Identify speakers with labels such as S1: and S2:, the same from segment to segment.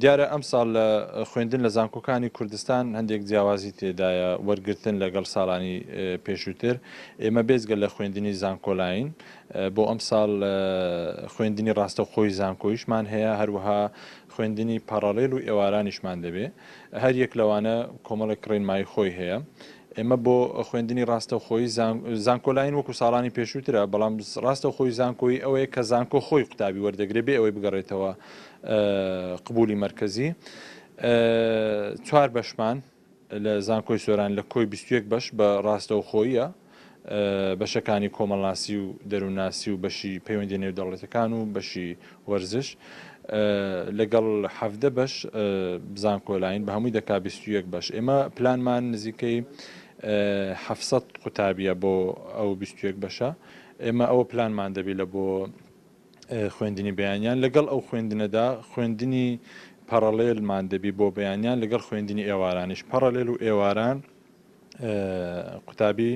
S1: دیارە ئەم ساڵ لە خوێندن لە زانکۆکانی کوردستان هەندێک جیاوازی تێدایە وەرگتن لەگەڵ ساڵانی پێشووتر ئێمە بێزگە لە خوێندنی زانکۆلاین بۆ ئەم ساڵ خوێندنی ڕاستەوخۆی زانکۆیشمان هەیە هەروەها خوێندنی پەڕەڵێل و ئێوارانیشمان دەبێ هەر یەک لەوانە کۆمەڵێک ڕێنمایی خۆی هەیە ئێمە بۆ خوێندنی ڕاستەوخۆی زانکۆلاین وەکو ساڵانی پێشووترە بەڵام ڕاستەوخۆی زانکۆی ئەوەیە کە زانکۆ خۆی قوتابی وەردەگرێ بێ ئەوەی بگەڕێتەوە قبولی مرکزی چوار بەشمان لە زانکۆی سۆران لە کۆی 21 بەش بە ڕاستەوخۆیە بەشەکانی کۆمەڵناسی و دەرووناسی و بەشی پەیوەندی نێودەوڵەتەکان و بەشی وەرزش لەگەڵ حەفدە بەش زانکۆلاین بە هەمووی دەکا 21 بەش ئێمە پلانمان نزیکەی 700 قوتابیە بۆ ئەو 21 بەشە ئێمە ئەوە پلانمان دەبێت لە بۆ خوێندنی بەیانیان لەگەڵ ئەو خوێندنەدا خوێندنی پەڕەڵێلمان دەبی بۆ بەیانیان لەگەڵ خوێندنی ئێوارانیش پەڕەڵێل و ئێواران قوتابی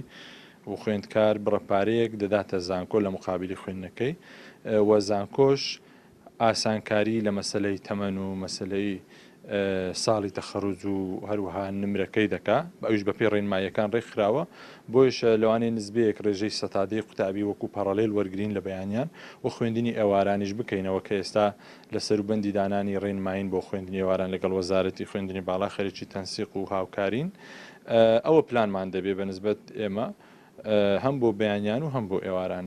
S1: و خوێندکار بڕەپارەیەک دەداتە زانکۆ لە مقابلی خوێندنەکەی وە زانکۆش ئاسانکاری لە مەسلەی تەمەن و مەسلەی ساڵی تەخەڕوج و هەروەها نمرەکەی دەکا ئەوش بە پێی ڕێنماییەکان ڕێکخراوە بۆیش لەوانەیە نزبەیەک ڕێژەی سەتادەی قوتابی وەکو پەڕەڵێل وەرگین لە بەیانیان و خوێندنی ئێوارانیش بکەینەوە کە ئێستا لە سەروبەندی دانانی ڕێنماین بۆ خوێندنی ئێواران لەگەڵ وەزارەتی خوێندنی باڵا خەریکی تەنسیق و هاوکارین ئەوە پلانمان دەبێ بە نسبەت ئێمە هەم بۆ بەیانیان و هەم بۆ ئێواران